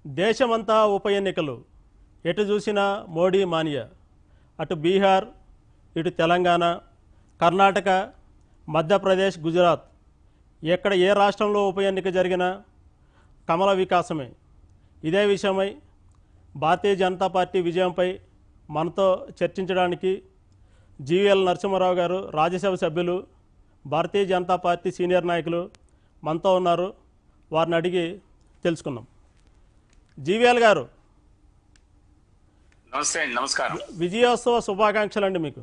దేశమంతా ఉప ఎన్నికలు, ఎటు చూసినా మోడీ మానియా. అటు బీహార్, ఇటు తెలంగాణ, కర్ణాటక, మధ్యప్రదేశ్, గుజరాత్, ఎక్కడ ఏ రాష్ట్రంలో ఉప ఎన్నిక జరిగినా కమల వికాసమే. ఇదే విషయమై భారతీయ జనతా పార్టీ విజయంపై మనతో చర్చించడానికి జీవీఎల్ నరసింహారావు గారు, రాజ్యసభ సభ్యులు, భారతీయ జనతా పార్టీ సీనియర్ నాయకులు మనతో ఉన్నారు. వారిని అడిగి తెలుసుకుందాం. జీవీఎల్ గారు, నమస్తే అండి. నమస్కారం. విజయోత్సవ శుభాకాంక్షలు అండి మీకు.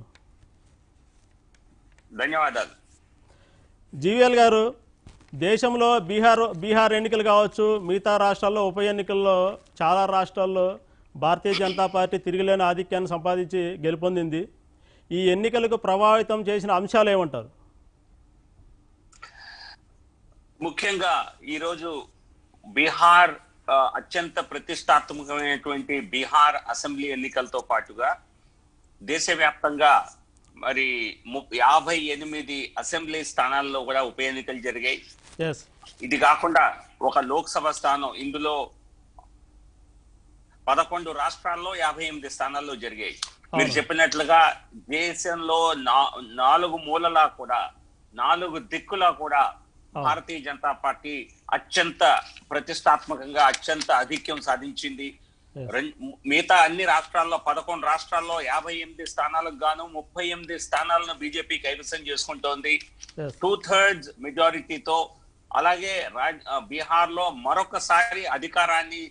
ధన్యవాదాలు. జీవీఎల్ గారు, దేశంలో బీహార్ ఎన్నికలు కావచ్చు, మిగతా రాష్ట్రాల్లో ఉప ఎన్నికల్లో చాలా రాష్ట్రాల్లో భారతీయ జనతా పార్టీ తిరిగిలేని ఆధిక్యాన్ని సంపాదించి గెలుపొందింది. ఈ ఎన్నికలకు ప్రభావితం చేసిన అంశాలు ఏమంటారు? ముఖ్యంగా ఈరోజు బీహార్ అత్యంత ప్రతిష్టాత్మకమైనటువంటి బీహార్ అసెంబ్లీ ఎన్నికలతో పాటుగా దేశవ్యాప్తంగా మరి 58 అసెంబ్లీ స్థానాల్లో కూడా ఉప ఎన్నికలు జరిగాయి. ఇది కాకుండా ఒక లోక్సభ స్థానం, ఇందులో 11 రాష్ట్రాల్లో 58 స్థానాల్లో జరిగాయి. మీరు చెప్పినట్లుగా దేశంలో 4 మూలలా కూడా, 4 దిక్కులా కూడా భారతీయ జనతా పార్టీ అత్యంత ప్రతిష్టాత్మకంగా అత్యంత ఆధిక్యం సాధించింది. మిగతా అన్ని రాష్ట్రాల్లో 11 రాష్ట్రాల్లో 58 స్థానాలకు గాను 38 స్థానాలను బీజేపీ కైవసం చేసుకుంటోంది 2/3 మెజారిటీతో. అలాగే బీహార్ లో మరొకసారి అధికారాన్ని,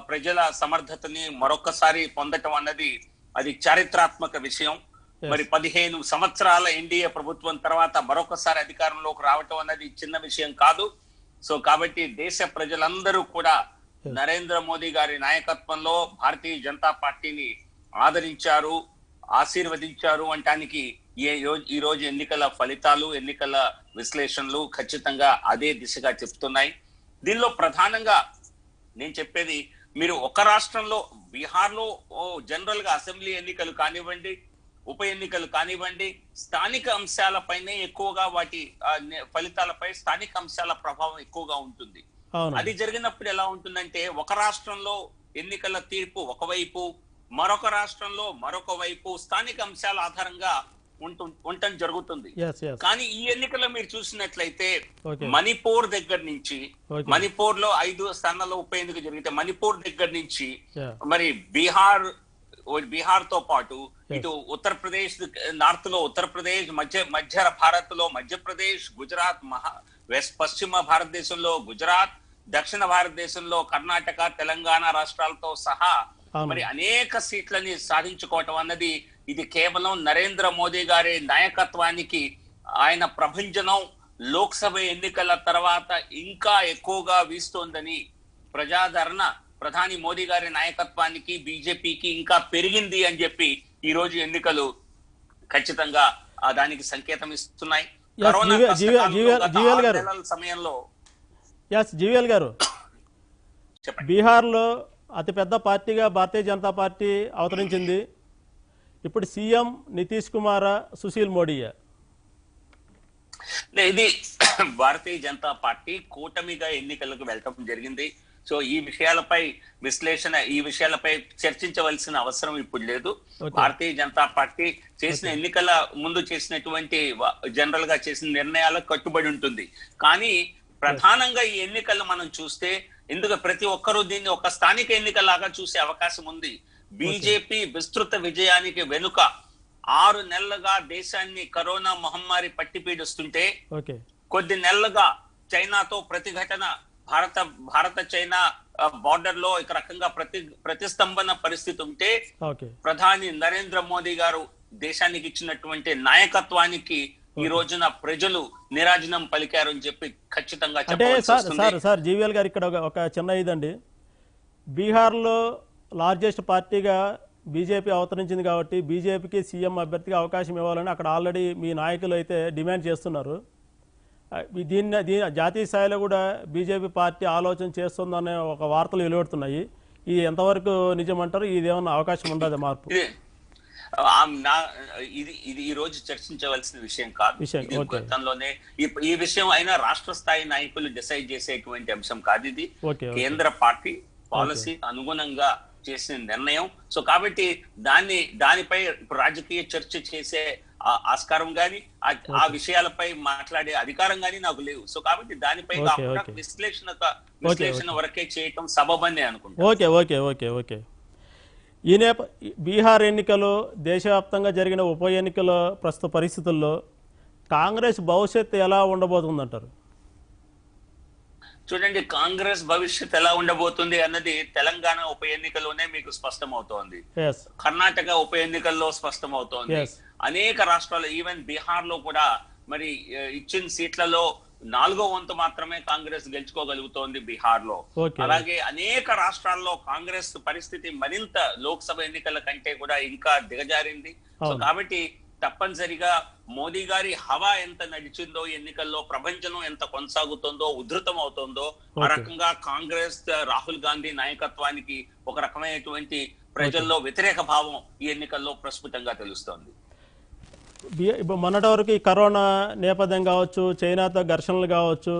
ప్రజల సమర్థతని మరొకసారి పొందటం అన్నది అది చారిత్రాత్మక విషయం. మరి 15 సంవత్సరాల ఎన్డీఏ ప్రభుత్వం తర్వాత మరొకసారి అధికారంలోకి రావటం అన్నది చిన్న విషయం కాదు. సో కాబట్టి దేశ ప్రజలందరూ కూడా నరేంద్ర మోదీ గారి నాయకత్వంలో భారతీయ జనతా పార్టీని ఆదరించారు, ఆశీర్వదించారు అనటానికి ఈ రోజు ఎన్నికల ఫలితాలు, ఎన్నికల విశ్లేషణలు ఖచ్చితంగా అదే దిశగా చెప్తున్నాయి. దీనిలో ప్రధానంగా నేను చెప్పేది, మీరు ఒక రాష్ట్రంలో బీహార్లో జనరల్ గా అసెంబ్లీ ఎన్నికలు కానివ్వండి, ఉప ఎన్నికలు కానివ్వండి, స్థానిక అంశాలపైనే ఎక్కువగా, వాటి ఫలితాలపై స్థానిక అంశాల ప్రభావం ఎక్కువగా ఉంటుంది. అది జరిగినప్పుడు ఎలా ఉంటుందంటే, ఒక రాష్ట్రంలో ఎన్నికల తీర్పు ఒకవైపు, మరొక రాష్ట్రంలో మరొక వైపు స్థానిక అంశాల ఆధారంగా ఉండటం జరుగుతుంది. కానీ ఈ ఎన్నికల్లో మీరు చూసినట్లయితే మణిపూర్ దగ్గర నుంచి, మణిపూర్ లో 5 స్థానాల్లో ఉప ఎన్నిక జరిగితే మణిపూర్ దగ్గర నుంచి మరి బీహార్ తో పాటు ఇటు ఉత్తరప్రదేశ్, నార్త్ లో ఉత్తరప్రదేశ్, మధ్య భారత్ లో మధ్యప్రదేశ్, గుజరాత్, పశ్చిమ భారతదేశంలో గుజరాత్, దక్షిణ భారతదేశంలో కర్ణాటక, తెలంగాణ రాష్ట్రాలతో సహా మరి అనేక సీట్లని సాధించుకోవటం అన్నది ఇది కేవలం నరేంద్ర మోదీ గారి నాయకత్వానికి, ఆయన ప్రభంజనం లోక్సభ ఎన్నికల తర్వాత ఇంకా ఎక్కువగా వీస్తోందని, ప్రజాదరణ ప్రధాని మోదీ గారి నాయకత్వానికి, బీజేపీకి ఇంకా పెరిగింది అని చెప్పి ఈ రోజు ఎన్నికలు ఖచ్చితంగా దానికి సంకేతం ఇస్తున్నాయి. సమయంలో జీవీఎల్ గారు, బీహార్ లో అతిపెద్ద పార్టీగా భారతీయ జనతా పార్టీ అవతరించింది. ఇప్పుడు సీఎం నితీష్ కుమార్, సుశీల్ మోడీయా? ఇది భారతీయ జనతా పార్టీ కూటమిగా ఎన్నికలకు వెళ్ళటం జరిగింది. సో ఈ విషయాలపై విశ్లేషణ, ఈ విషయాలపై చర్చించవలసిన అవసరం ఇప్పుడు లేదు. భారతీయ జనతా పార్టీ చేసిన ఎన్నికల ముందు చేసినటువంటి జనరల్ గా చేసిన నిర్ణయాలకు కట్టుబడి ఉంటుంది. కానీ ప్రధానంగా ఈ ఎన్నికలను మనం చూస్తే, ఎందుకు ప్రతి ఒక్కరూ దీన్ని ఒక స్థానిక ఎన్నికలాగా చూసే అవకాశం ఉంది. బీజేపీ విస్తృత విజయానికి వెనుక 6 నెలలుగా దేశాన్ని కరోనా మహమ్మారి పట్టి పీడిస్తుంటే, కొద్ది నెలలుగా చైనాతో ప్రతిఘటన, భారత చైనా బార్డర్ లో ఒక రకంగా ప్రతిస్తంభన పరిస్థితి ఉంటే, ప్రధాని నరేంద్ర మోదీ గారు దేశానికి ఇచ్చినటువంటి నాయకత్వానికి ఈ రోజున ప్రజలు నిరాజనం పలికారు అని చెప్పి ఖచ్చితంగా చెప్పాలి. సార్ జీవీఎల్ గారు, ఇక్కడ ఒక చిన్న ఇదండి, బీహార్ లో లార్జెస్ట్ పార్టీగా బీజేపీ అవతరించింది కాబట్టి బీజేపీకి సీఎం అభ్యర్థిగా అవకాశం ఇవ్వాలని అక్కడ ఆల్రెడీ మీ నాయకులు అయితే డిమాండ్ చేస్తున్నారు. దీన్ని జాతీయ స్థాయిలో కూడా బీజేపీ పార్టీ ఆలోచన చేస్తుందనే ఒక వార్తలు వెలువడుతున్నాయి. ఇది ఎంతవరకు నిజమంటారు? ఇది ఏమన్నా అవకాశం ఉండదు మార్పు? నా ఇది ఇది ఈ రోజు చర్చించవలసిన విషయం కాదు. ఇది గతంలోనే ఈ విషయం అయినా రాష్ట్ర స్థాయి నాయకులు డిసైడ్ చేసేటువంటి అంశం కాదు. ఇది కేంద్ర పార్టీ పాలసీ అనుగుణంగా చేసిన నిర్ణయం. సో కాబట్టి దానిపై రాజకీయ చర్చ చేసే ఆస్కారం గాని ఆ విషయాలపై మాట్లాడే అధికారం గాని నాకు లేవు. సో కాబట్టి దానిపై కాకుండా విశ్లేషణ వరకే చేయటం సబబని అనుకుంటున్నాను. ఓకే ఓకే ఓకే ఓకే ఈ బీహార్ ఎన్నికలు దేశవ్యాప్తంగా జరిగిన ఉప ఎన్నికల ప్రస్తుత పరిస్థితుల్లో కాంగ్రెస్ భవిష్యత్తు ఎలా ఉండబోతుందంటారు? చూడండి, కాంగ్రెస్ భవిష్యత్ ఎలా ఉండబోతుంది అన్నది తెలంగాణ ఉప ఎన్నికలోనే మీకు స్పష్టమవుతోంది. కర్ణాటక ఉప ఎన్నికల్లో స్పష్టమవుతోంది. అనేక రాష్ట్రాలు, ఈవెన్ బీహార్ లో కూడా మరి ఇచ్చిన సీట్లలో 4వ వంతు మాత్రమే కాంగ్రెస్ గెలుచుకోగలుగుతోంది బీహార్ లో. అలాగే అనేక రాష్ట్రాల్లో కాంగ్రెస్ పరిస్థితి మరింత లోక్సభ ఎన్నికల కంటే కూడా ఇంకా దిగజారింది. సో కాబట్టి తప్పనిసరిగా మోదీ గారి హవా ఎంత నడిచిందో ఎన్నికల్లో, ప్రపంచం ఎంత కొనసాగుతుందో, ఉధృతం అవుతుందో, ఆ రకంగా కాంగ్రెస్ రాహుల్ గాంధీ నాయకత్వానికి ఒక రకమైనటువంటి ప్రజల్లో వ్యతిరేక భావం ఈ ఎన్నికల్లో ప్రస్ఫుటంగా తెలుస్తోంది. మొన్నటి వరకు ఈ కరోనా నేపథ్యం కావచ్చు, చైనాతో ఘర్షణలు కావచ్చు,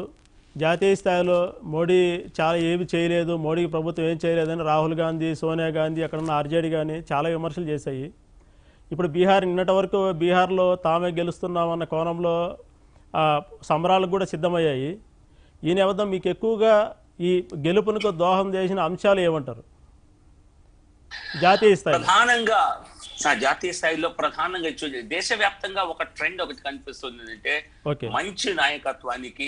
జాతీయ స్థాయిలో మోడీ చాలా ఏమి చేయలేదు, మోడీ ప్రభుత్వం ఏం చేయలేదని రాహుల్ గాంధీ, సోనియా గాంధీ, అక్కడున్న ఆర్జేడీ కానీ చాలా విమర్శలు చేశాయి. ఇప్పుడు నిన్నటి వరకు బీహార్లో తామే గెలుస్తున్నామన్న కోణంలో సంబరాలకు కూడా సిద్ధమయ్యాయి. ఈ నేపథ్యం మీకు ఎక్కువగా ఈ గెలుపునకు దోహం చేసిన అంశాలు ఏమంటారు జాతీయ స్థాయి? ప్రధానంగా జాతీయ స్థాయిలో ప్రధానంగా దేశవ్యాప్తంగా ఒక ట్రెండ్ ఒకటి కనిపిస్తుంది అంటే మంచి నాయకత్వానికి,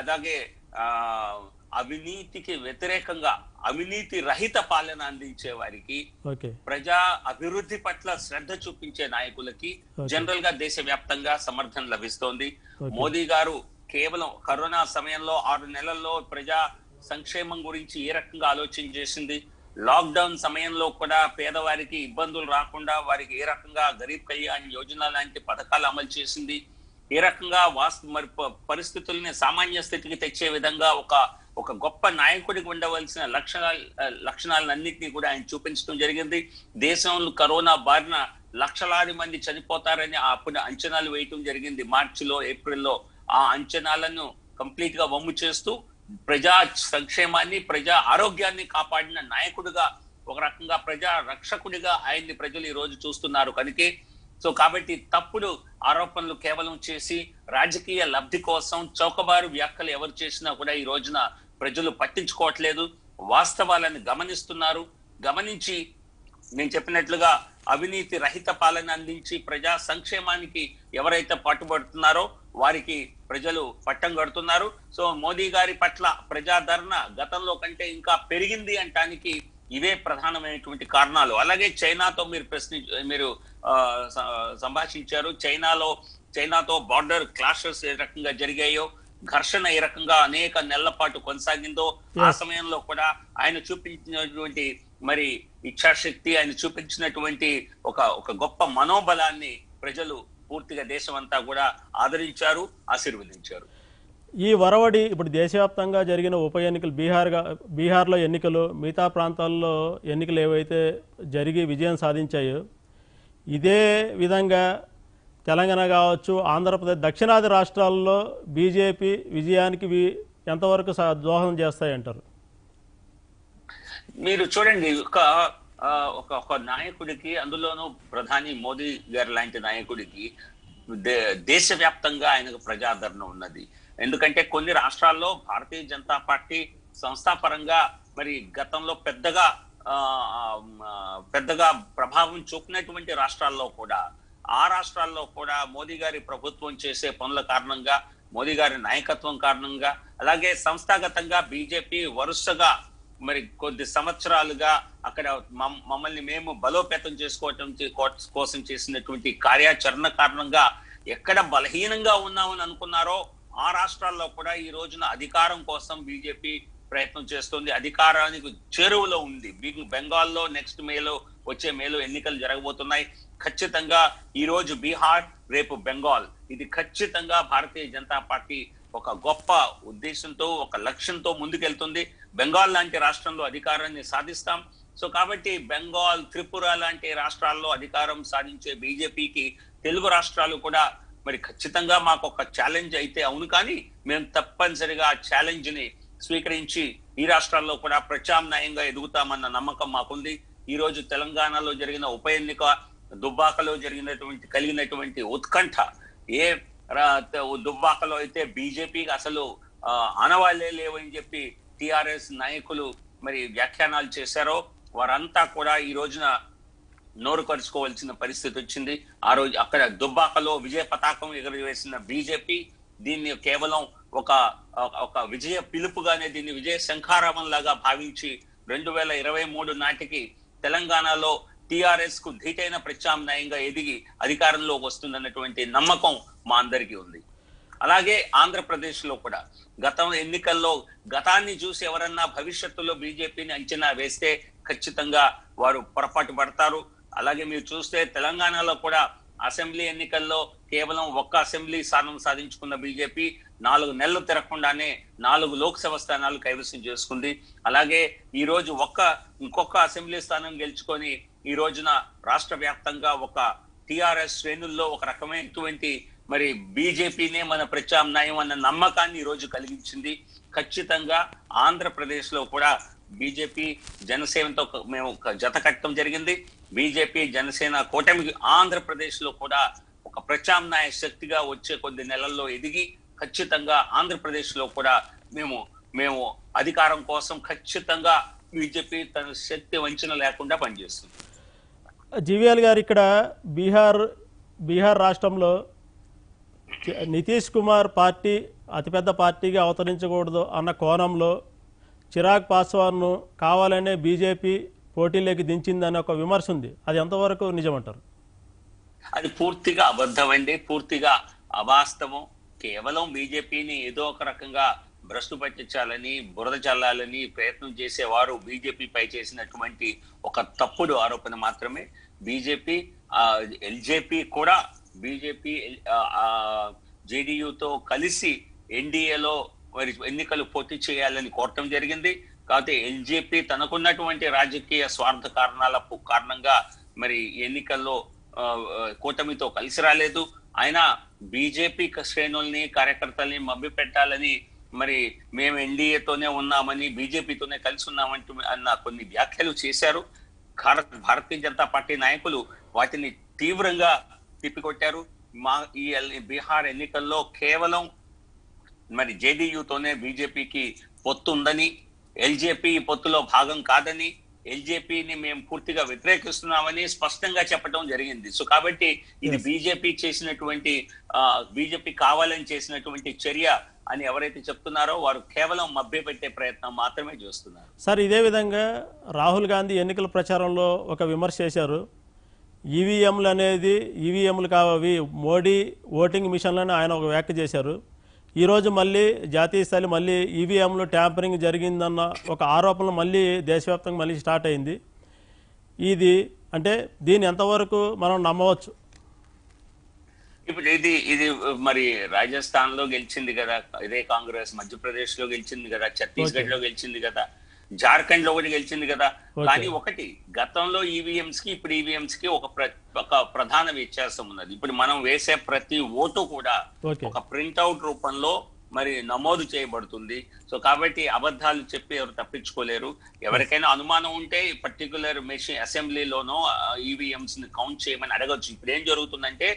అలాగే అవినీతికి వ్యతిరేకంగా అవినీతి రహిత పాలన అందించే వారికి, ప్రజా అభివృద్ధి పట్ల శ్రద్ధ చూపించే నాయకులకి జనరల్ గా దేశవ్యాప్తంగా సమర్థన లభిస్తోంది. మోదీ గారు కేవలం కరోనా సమయంలో 6 నెలల్లో ప్రజా సంక్షేమం గురించి ఏ రకంగా ఆలోచన చేసింది, లాక్డౌన్ సమయంలో కూడా పేదవారికి ఇబ్బందులు రాకుండా వారికి ఏ రకంగా గరీబ్ కళ్యాణ్ యోజన లాంటి పథకాలు అమలు చేసింది, ఏ రకంగా పరిస్థితుల్ని సామాన్య స్థితికి తెచ్చే విధంగా ఒక గొప్ప నాయకుడికి ఉండవలసిన లక్షణాలన్నింటినీ కూడా ఆయన చూపించడం జరిగింది. దేశంలో కరోనా బారిన లక్షలాది మంది చనిపోతారని అప్పుడు అంచనాలు వేయటం జరిగింది మార్చిలో, ఏప్రిల్లో. ఆ అంచనాలను కంప్లీట్ గా వమ్ము చేస్తూ ప్రజా సంక్షేమాన్ని, ప్రజా ఆరోగ్యాన్ని కాపాడిన నాయకుడిగా, ఒక రకంగా ప్రజా రక్షకుడిగా ఆయన్ని ప్రజలు ఈ రోజు చూస్తున్నారు కనుకే. సో కాబట్టి తప్పుడు ఆరోపణలు కేవలం చేసి రాజకీయ లబ్ధి కోసం చౌకబారు వ్యాఖ్యలు ఎవరు చేసినా కూడా ఈ రోజున ప్రజలు పట్టించుకోవట్లేదు, వాస్తవాలను గమనిస్తున్నారు. గమనించి నేను చెప్పినట్లుగా అవినీతి రహిత పాలన అందించి ప్రజా సంక్షేమానికి ఎవరైతే పట్టుబడుతున్నారో వారికి ప్రజలు పట్టం కడుతున్నారు. సో మోదీ గారి పట్ల ప్రజాదరణ గతంలో కంటే ఇంకా పెరిగింది అంటానికి ఇవే ప్రధానమైనటువంటి కారణాలు. అలాగే చైనాతో మీరు సంభాషించారు. చైనాతో బార్డర్ క్లాషెస్ ఏ రకంగా జరిగాయో, ఘర్షణ ఏ రకంగా అనేక నెలల పాటు కొనసాగిందో, ఆ సమయంలో కూడా ఆయన చూపించినటువంటి మరి ఇచ్ఛాశక్తి, ఆయన చూపించినటువంటి ఒక గొప్ప మనోబలాన్ని ప్రజలు పూర్తిగా దేశం అంతా కూడా ఆదరించారు, ఆశీర్వదించారు. ఈ వరవడి ఇప్పుడు దేశవ్యాప్తంగా జరిగిన ఉప ఎన్నికలు, బీహార్లో ఎన్నికలు, మిగతా ప్రాంతాల్లో ఎన్నికలు ఏవైతే జరిగి విజయం సాధించాయో, ఇదే విధంగా తెలంగాణ కావచ్చు, ఆంధ్రప్రదేశ్, దక్షిణాది రాష్ట్రాల్లో బీజేపీ విజయానికి ఎంతవరకు దోహదం చేస్తాయంటారు? మీరు చూడండి, ఒక నాయకుడికి, అందులోనూ ప్రధాని మోదీ గారి లాంటి నాయకుడికి దేశవ్యాప్తంగా ఆయనకు ప్రజాదరణ ఉన్నది. ఎందుకంటే కొన్ని రాష్ట్రాల్లో భారతీయ జనతా పార్టీ సంస్థాపరంగా మరి గతంలో పెద్దగా ప్రభావం చూపినటువంటి రాష్ట్రాల్లో కూడా, ఆ రాష్ట్రాల్లో కూడా మోదీ గారి ప్రభుత్వం చేసే పనుల కారణంగా, మోదీ గారి నాయకత్వం కారణంగా, అలాగే సంస్థాగతంగా బీజేపీ వరుసగా మరి కొద్ది సంవత్సరాలుగా అక్కడ మమ్మల్ని మేము బలోపేతం చేసుకోవటం కోసం చేసినటువంటి కార్యాచరణ కారణంగా ఎక్కడ బలహీనంగా ఉన్నామని అనుకున్నారో ఆ రాష్ట్రాల్లో కూడా ఈ రోజున అధికారం కోసం బీజేపీ ప్రయత్నం చేస్తుంది, అధికారానికి చేరువలో ఉంది. బెంగాల్లో వచ్చే మేలో ఎన్నికలు జరగబోతున్నాయి. ఖచ్చితంగా ఈ రోజు బీహార్, రేపు బెంగాల్, ఇది ఖచ్చితంగా భారతీయ జనతా పార్టీ ఒక గొప్ప ఉద్దేశంతో, ఒక లక్ష్యంతో ముందుకెళ్తుంది. బెంగాల్ లాంటి రాష్ట్రంలో అధికారాన్ని సాధిస్తాం, సో కాబట్టి బెంగాల్, త్రిపుర లాంటి రాష్ట్రాల్లో అధికారం సాధించే బీజేపీకి తెలుగు రాష్ట్రాలు కూడా మరి ఖచ్చితంగా మాకు ఒక ఛాలెంజ్ అయితే అవును, కానీ మేము తప్పనిసరిగా ఆ ఛాలెంజ్ ని స్వీకరించి ఈ రాష్ట్రాల్లో కూడా ప్రత్యామ్నాయంగా ఎదుగుతామన్న నమ్మకం మాకుంది. ఈ రోజు తెలంగాణలో జరిగిన ఉప ఎన్నిక, దుబ్బాకలో కలిగినటువంటి ఉత్కంఠ, ఏ దుబ్బాకలో అయితే బీజేపీకి అసలు ఆనవాళ్లే లేవని చెప్పి టిఆర్ఎస్ నాయకులు మరి వ్యాఖ్యానాలు చేశారో వారంతా కూడా ఈ రోజున నోరు కరుచుకోవాల్సిన పరిస్థితి వచ్చింది. ఆ రోజు అక్కడ దుబ్బాకలో విజయ పతాకం ఎగురవేసిన బీజేపీ దీన్ని కేవలం ఒక విజయ పిలుపుగానే, దీన్ని విజయ శంఖారావం లాగా భావించి 2023 నాటికి తెలంగాణలో టిఆర్ఎస్ కు ధీటైన ప్రత్యామ్నాయంగా ఎదిగి అధికారంలోకి వస్తుందన్నటువంటి నమ్మకం మా అందరికీ ఉంది. అలాగే ఆంధ్రప్రదేశ్ లో కూడా ఎన్నికల్లో గతాన్ని చూసి ఎవరన్నా భవిష్యత్తులో బీజేపీని అంచనా వేస్తే ఖచ్చితంగా వారు పొరపాటు పడతారు. అలాగే మీరు చూస్తే తెలంగాణలో కూడా అసెంబ్లీ ఎన్నికల్లో కేవలం ఒక్క అసెంబ్లీ స్థానం సాధించుకున్న బీజేపీ 4 నెలలు తిరగకుండానే 4 లోక్సభ స్థానాలు కైవసం చేసుకుంది. అలాగే ఈ రోజు ఇంకొక అసెంబ్లీ స్థానం గెలుచుకొని ఈ రోజున రాష్ట్ర వ్యాప్తంగా ఒక టిఆర్ఎస్ శ్రేణుల్లో ఒక రకమైనటువంటి మరి బీజేపీనే మన ప్రత్యామ్నాయం అన్న నమ్మకాన్ని ఈ రోజు కలిగించింది. ఖచ్చితంగా ఆంధ్రప్రదేశ్ లో కూడా బీజేపీ జనసేనతో మేము జత కట్టడం జరిగింది. బీజేపీ జనసేన కూటమికి ఆంధ్రప్రదేశ్ లో కూడా ఒక ప్రత్యామ్నాయ శక్తిగా వచ్చే కొద్ది నెలల్లో ఎదిగి ఖచ్చితంగా ఆంధ్రప్రదేశ్ లో కూడా మేము అధికారం కోసం ఖచ్చితంగా బీజేపీ తన శక్తి వంచన లేకుండా పనిచేస్తుంది. జీవీఎల్ గారు, ఇక్కడ బీహార్ రాష్ట్రంలో నితీష్ కుమార్ పార్టీ అతిపెద్ద పార్టీగా అవతరించకూడదు అన్న కోణంలో చిరాగ్ పాస్వాన్ను కావాలనే బీజేపీ పోటీలోకి దించిందని ఒక విమర్శ ఉంది. అది ఎంతవరకు నిజమంటారు? అది పూర్తిగా అబద్ధమండి, పూర్తిగా అవాస్తవం. కేవలం బీజేపీని ఏదో ఒక రకంగా భ్రష్టు పట్టించాలని, బురద చల్లాలని ప్రయత్నం చేసేవారు బీజేపీపై చేసినటువంటి ఒక తప్పుడు ఆరోపణ మాత్రమే. బీజేపీ ఎల్జేపీ కూడా బీజేపీ జేడీయూతో కలిసి ఎన్డీఏలో మరి ఎన్నికలు పోటీ చేయాలని కోరటం జరిగింది. కాకపోతే ఎల్జేపీ తనకున్నటువంటి రాజకీయ స్వార్థ కారణంగా మరి ఎన్నికల్లో కూటమితో కలిసి రాలేదు. ఆయన బీజేపీ శ్రేణుల్ని, కార్యకర్తల్ని మభ్య పెట్టాలని, మరి మేము ఎన్డీఏతోనే ఉన్నామని, బీజేపీతోనే కలిసి ఉన్నామంటూ అన్న కొన్ని వ్యాఖ్యలు చేశారు. భారతీయ జనతా పార్టీ నాయకులు వాటిని తీవ్రంగా తిప్పికొట్టారు. ఈ బీహార్ ఎన్నికల్లో కేవలం మరి జేడీయూతోనే బీజేపీకి పొత్తు ఉందని, ఎల్జేపీ ఈ పొత్తులో భాగం కాదని, ఎల్జేపీని మేము పూర్తిగా వ్యతిరేకిస్తున్నామని స్పష్టంగా చెప్పడం జరిగింది. సో కాబట్టి ఇది బీజేపీ కావాలని చేసినటువంటి చర్య అని ఎవరైతే చెప్తున్నారో వారు కేవలం మభ్యపెట్టే ప్రయత్నం మాత్రమే చేస్తున్నారు. సార్, ఇదే విధంగా రాహుల్ గాంధీ ఎన్నికల ప్రచారంలో ఒక విమర్శ చేశారు. ఈవీఎంలు కావవి మోడీ ఓటింగ్ మిషన్లని ఆయన ఒక వ్యాఖ్య చేశారు. ఈరోజు మళ్ళీ జాతీయ స్థాయి మళ్ళీ ఈవీఎంలు ట్యాంపరింగ్ జరిగిందన్న ఒక ఆరోపణ మళ్ళీ దేశవ్యాప్తంగా మళ్ళీ స్టార్ట్ అయింది. ఇది అంటే దీన్ని ఎంతవరకు మనం నమ్మవచ్చు? ఇప్పుడు ఇది మరి రాజస్థాన్ లో గెలిచింది కదా ఇదే కాంగ్రెస్, మధ్యప్రదేశ్ లో గెలిచింది కదా, ఛత్తీస్గఢ్ లో గెలిచింది కదా, జార్ఖండ్ లో కూడా గెలిచింది కదా. కానీ ఒకటి, గతంలో ఈవీఎంస్ కి ఇప్పుడు ఈవీఎంస్ కి ఒక ప్రధాన వ్యత్యాసం ఉన్నది. ఇప్పుడు మనం వేసే ప్రతి ఓటు కూడా ఒక ప్రింట్అవుట్ రూపంలో మరి నమోదు చేయబడుతుంది. సో కాబట్టి అబద్ధాలు చెప్పి ఎవరు తప్పించుకోలేరు. ఎవరికైనా అనుమానం ఉంటే పర్టికులర్ మెషిన్ అసెంబ్లీలోనో ఈవీఎంస్ ని కౌంట్ చేయమని అడగచ్చు. ఇప్పుడు ఏం జరుగుతుందంటే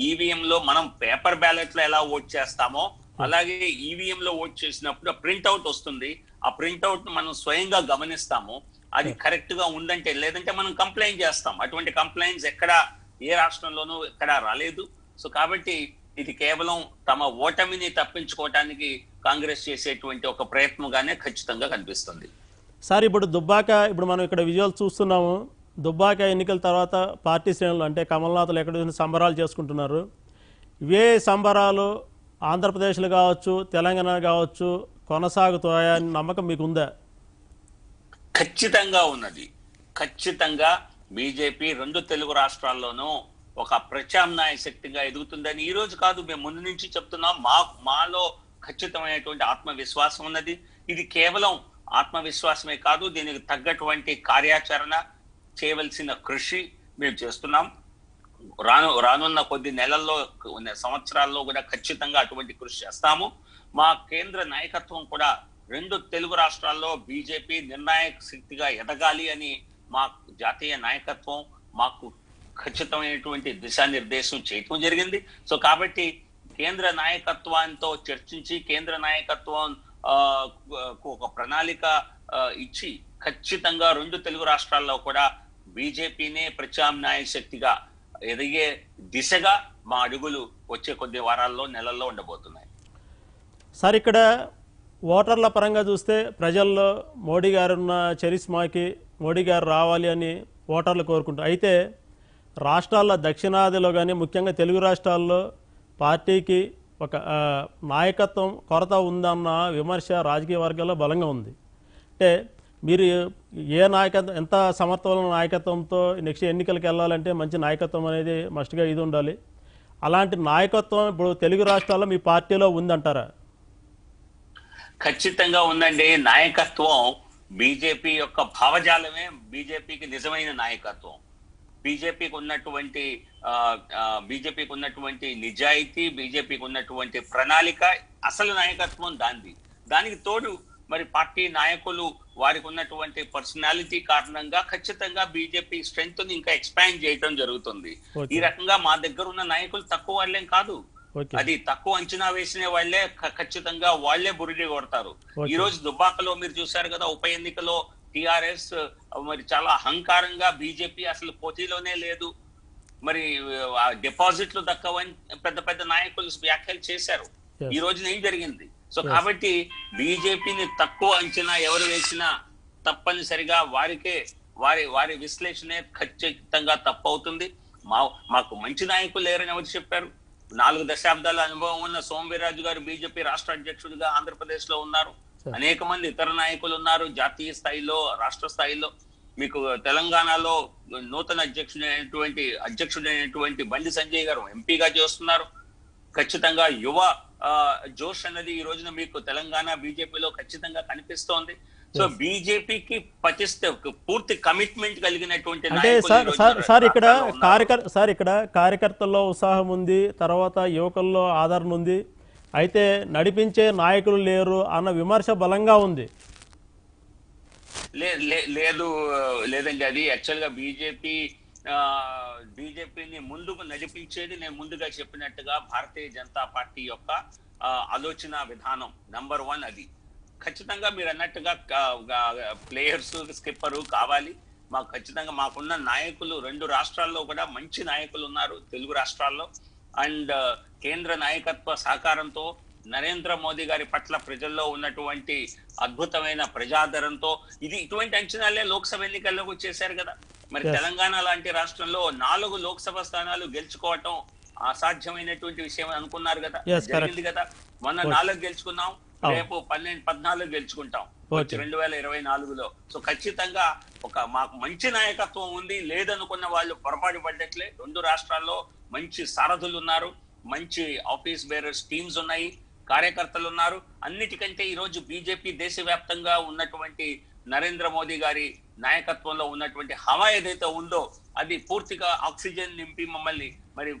ఈవీఎం లో మనం పేపర్ బ్యాలెట్ లో ఎలా ఓట్ చేస్తామో అలాగే ఈవీఎం లో ఓట్ చేసినప్పుడు ప్రింట్అవుట్ వస్తుంది. ఆ ప్రింట్అవుట్ మనం స్వయంగా గమనిస్తాము. అది కరెక్ట్ గా ఉందంటే, లేదంటే మనం కంప్లైంట్ చేస్తాం. అటువంటి కంప్లైంట్స్ ఏ రాష్ట్రంలోనూ ఎక్కడా రాలేదు. సో కాబట్టి ఇది కేవలం తమ ఓటమిని తప్పించుకోవటానికి కాంగ్రెస్ చేసేటువంటి ఒక ప్రయత్నంగానే ఖచ్చితంగా కనిపిస్తుంది. సార్, ఇప్పుడు మనం ఇక్కడ విజువల్ చూస్తున్నాము. దుబ్బాక ఎన్నికల తర్వాత పార్టీ శ్రేణులు అంటే కమల్నాథ్లు ఎక్కడ సంబరాలు చేసుకుంటున్నారు. ఇవే సంబరాలు ఆంధ్రప్రదేశ్లో కావచ్చు, తెలంగాణ కావచ్చు కొనసాగుతాయని నమ్మకం మీకుందా? ఖచ్చితంగా ఉన్నది. ఖచ్చితంగా బీజేపీ 2 తెలుగు రాష్ట్రాల్లోనూ ఒక ప్రత్యామ్నాయ శక్తిగా ఎదుగుతుందని ఈ రోజు కాదు, మేము ముందు నుంచి చెప్తున్నాం. మాలో ఖచ్చితమైనటువంటి ఆత్మవిశ్వాసం ఉన్నది. ఇది కేవలం ఆత్మవిశ్వాసమే కాదు, దీనికి తగ్గటువంటి కార్యాచరణ చేయవలసిన కృషి మేము చేస్తున్నాం. రానున్న కొద్ది నెలల్లో, సంవత్సరాల్లో కూడా ఖచ్చితంగా అటువంటి కృషి చేస్తాము. మా కేంద్ర నాయకత్వం కూడా 2 తెలుగు రాష్ట్రాల్లో బీజేపీ నిర్ణాయక శక్తిగా ఎదగాలి అని మా జాతీయ నాయకత్వం మాకు ఖచ్చితమైనటువంటి దిశానిర్దేశం చేయటం జరిగింది. సో కాబట్టి కేంద్ర నాయకత్వంతో చర్చించి కేంద్ర నాయకత్వం ఒక ప్రణాళిక ఇచ్చి ఖచ్చితంగా 2 తెలుగు రాష్ట్రాల్లో కూడా బీజేపీనే ప్రత్యామ్నాయ శక్తిగా ఎదిగే దిశగా మా అడుగులు వచ్చే కొద్ది వారాల్లో, నెలల్లో ఉండబోతున్నాయి. సార్, ఇక్కడ ఓటర్ల పరంగా చూస్తే ప్రజల్లో మోడీ గారున్న చరిస్మాకి మోడీ గారు రావాలి అని ఓటర్లు కోరుకుంటారు. అయితే రాష్ట్రాల్లో దక్షిణాదిలో కానీ ముఖ్యంగా తెలుగు రాష్ట్రాల్లో పార్టీకి ఒక నాయకత్వం కొరత ఉందన్న విమర్శ రాజకీయ వర్గాల్లో బలంగా ఉంది. అంటే మీరు ఏ నాయకత్వం, ఎంత సమర్థమైన నాయకత్వంతో నెక్స్ట్ ఎన్నికలకు వెళ్ళాలంటే మంచి నాయకత్వం అనేది మస్ట్గా ఇది ఉండాలి. అలాంటి నాయకత్వం ఇప్పుడు తెలుగు రాష్ట్రాల్లో మీ పార్టీలో ఉందంటారా? ఖచ్చితంగా ఉందండి. నాయకత్వం బీజేపీ యొక్క భావజాలమే బీజేపీకి నిజమైన నాయకత్వం. బీజేపీకి ఉన్నటువంటి నిజాయితీ, బీజేపీకి ఉన్నటువంటి ప్రణాళిక, అసలు నాయకత్వం దానికి తోడు మరి పార్టీ నాయకులు వారికి ఉన్నటువంటి పర్సనాలిటీ కారణంగా ఖచ్చితంగా బీజేపీ స్ట్రెంగ్త్ ని ఇంకా ఎక్స్పాండ్ చేయడం జరుగుతుంది. ఈ రకంగా మా దగ్గర ఉన్న నాయకులు తక్కువ వాళ్ళేం కాదు, అది తక్కువ అంచనా వేసిన వాళ్లే ఖచ్చితంగా వాళ్లే బురిడి కొడతారు. ఈ రోజు దుబ్బాకలో మీరు చూశారు కదా, ఉప ఎన్నికలో టిఆర్ఎస్ మరి చాలా అహంకారంగా బీజేపీ అసలు పోటీలోనే లేదు, మరి డిపాజిట్లు దక్కవని పెద్ద పెద్ద నాయకులు వ్యాఖ్యలు చేశారు. ఈ రోజున ఏం జరిగింది? సో కాబట్టి బీజేపీని తక్కువ అంచనా ఎవరు వేసినా తప్పనిసరిగా వారి విశ్లేషణే ఖచ్చితంగా తప్పవుతుంది. మాకు మంచి నాయకులు లేరని ఎవరు చెప్పారు? 4 దశాబ్దాల అనుభవం ఉన్న సోమవీర్రాజు గారు బీజేపీ రాష్ట్ర అధ్యక్షుడిగా ఆంధ్రప్రదేశ్ లో ఉన్నారు. అనేక మంది ఇతర నాయకులు ఉన్నారు జాతీయ స్థాయిలో, రాష్ట్ర స్థాయిలో. మీకు తెలంగాణలో నూతన అధ్యక్షుడైనటువంటి బండి సంజయ్ గారు ఎంపీగా చేస్తున్నారు. ఖచ్చితంగా యువ జోష్ అన్నది ఈ రోజున మీకు తెలంగాణ బీజేపీలో ఖచ్చితంగా కనిపిస్తోంది. సో బీజేపీకి పూర్తి కమిట్మెంట్ కలిగినటువంటి అంటే ఇక్కడ కార్యకర్తల్లో ఉత్సాహం ఉంది, తర్వాత యువకుల్లో ఆదరణ ఉంది, అయితే నడిపించే నాయకులు లేరు అన్న విమర్శ బలంగా ఉంది. లేదండి, అది యాక్చువల్ గా బీజేపీని ముందుకు నడిపించేది నేను ముందుగా చెప్పినట్టుగా భారతీయ జనతా పార్టీ యొక్క ఆలోచన విధానం నంబర్ 1 అది. ఖచ్చితంగా మీరు అన్నట్టుగా ప్లేయర్స్, స్కిప్పరు కావాలి. ఖచ్చితంగా మాకున్న నాయకులు 2 రాష్ట్రాల్లో కూడా మంచి నాయకులు ఉన్నారు తెలుగు రాష్ట్రాల్లో. అండ్ కేంద్ర నాయకత్వ సహకారంతో నరేంద్ర మోదీ గారి పట్ల ప్రజల్లో ఉన్నటువంటి అద్భుతమైన ప్రజాదరణతో ఇటువంటి అంచనాలే లోక్సభ ఎన్నికల్లోకి వచ్చేసారు కదా. మరి తెలంగాణ లాంటి రాష్ట్రంలో 4 లోక్సభ స్థానాలు గెలుచుకోవటం అసాధ్యమైనటువంటి విషయం అనుకున్నారు కదా, జరిగింది కదా. మొన్న 4 గెలుచుకున్నాం, రేపు 14 గెలుచుకుంటాం 2024లో. సో ఖచ్చితంగా మాకు మంచి నాయకత్వం ఉంది. లేదనుకున్న వాళ్ళు పొరపాటు పడ్డట్లే. 2 రాష్ట్రాల్లో మంచి సారథులు ఉన్నారు, మంచి ఆఫీస్ బేరర్స్ టీమ్స్ ఉన్నాయి, కార్యకర్తలు ఉన్నారు. అన్నిటికంటే ఈ రోజు బీజేపీ దేశవ్యాప్తంగా ఉన్నటువంటి నరేంద్ర మోదీ గారి నాయకత్వంలో ఉన్నటువంటి హవా ఏదైతే ఉందో అది పూర్తిగా ఆక్సిజన్ నింపి మమ్మల్ని మరి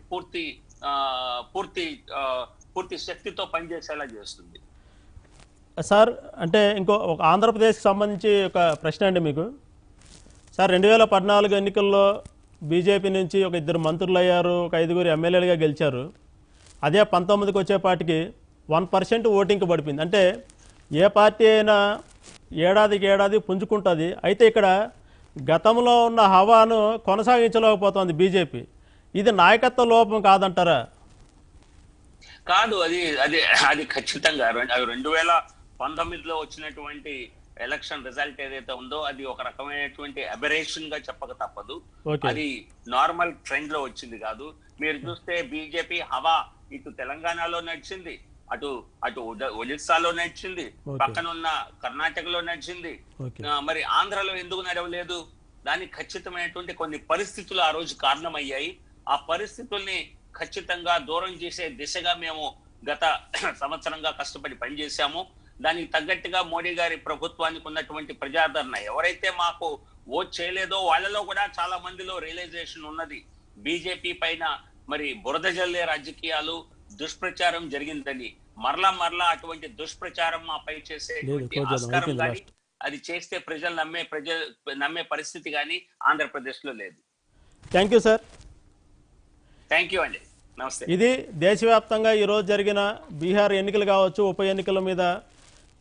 పూర్తి శక్తితో పనిచేసేలా చేస్తుంది. సార్, అంటే ఒక ఆంధ్రప్రదేశ్కి సంబంధించి ఒక ప్రశ్న అండి మీకు. సార్, 2014 ఎన్నికల్లో బీజేపీ నుంచి ఒక 2 మంత్రులు అయ్యారు, ఒక 5 ఎమ్మెల్యేలుగా గెలిచారు. అదే 19కి వచ్చేపాటికి 1% ఓటింగ్కి పడిపోయింది. అంటే ఏ పార్టీ అయినా ఏడాదికి ఏడాది పుంజుకుంటుంది. అయితే ఇక్కడ గతంలో ఉన్న హవాను కొనసాగించలేకపోతుంది బీజేపీ. ఇది నాయకత్వ లోపం కాదంటారా? కాదు, అది ఖచ్చితంగా 2019లో వచ్చినటువంటి ఎలక్షన్ రిజల్ట్ ఏదైతే ఉందో అది ఒక రకమైనటువంటి అబరేషన్ గా చెప్పక తప్పదు. అది నార్మల్ ట్రెండ్ లో వచ్చింది కాదు. మీరు చూస్తే బీజేపీ హవా ఇటు తెలంగాణలో నడిచింది, అటు ఒడిస్సాలో నడిచింది, పక్కనున్న కర్ణాటకలో నడిచింది. మరి ఆంధ్రలో ఎందుకు నడవలేదు? దానికి ఖచ్చితమైనటువంటి కొన్ని పరిస్థితులు ఆ రోజు కారణమయ్యాయి. ఆ పరిస్థితుల్ని ఖచ్చితంగా దూరం చేసే దిశగా మేము గత సంవత్సరంగా కష్టపడి పనిచేశాము. దానికి తగ్గట్టుగా మోడీ గారి ప్రభుత్వానికి ఉన్నటువంటి ప్రజాదరణ, ఎవరైతే మాకు ఓట్ చేయలేదో వాళ్ళలో కూడా చాలా మందిలో రియలైజేషన్ ఉన్నది. బీజేపీ పైన మరి బురద జల్లే రాజకీయాలు, దుష్ప్రచారం జరిగిందని, మరలా అటువంటి దుష్ప్రచారం మాపై చేసేటువంటి ఆస్కారం కానీ, అది చేస్తే ప్రజలు నమ్మే పరిస్థితి కానీ ఆంధ్రప్రదేశ్ లో లేదు. Thank you sir. Thank you అండి, నమస్తే. ఇది దేశవ్యాప్తంగా ఈరోజు జరిగిన బీహార్ ఎన్నికలు కావచ్చు, ఉప ఎన్నికల మీద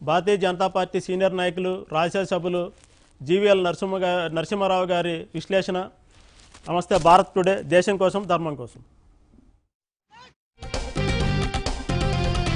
భారతీయ జనతా పార్టీ సీనియర్ నాయకులు, రాజ్యసభ్యులు జీవీఎల్ నరసింహారావు గారి విశ్లేషణ. నమస్తే. భారత్ టుడే, దేశం కోసం ధర్మం కోసం.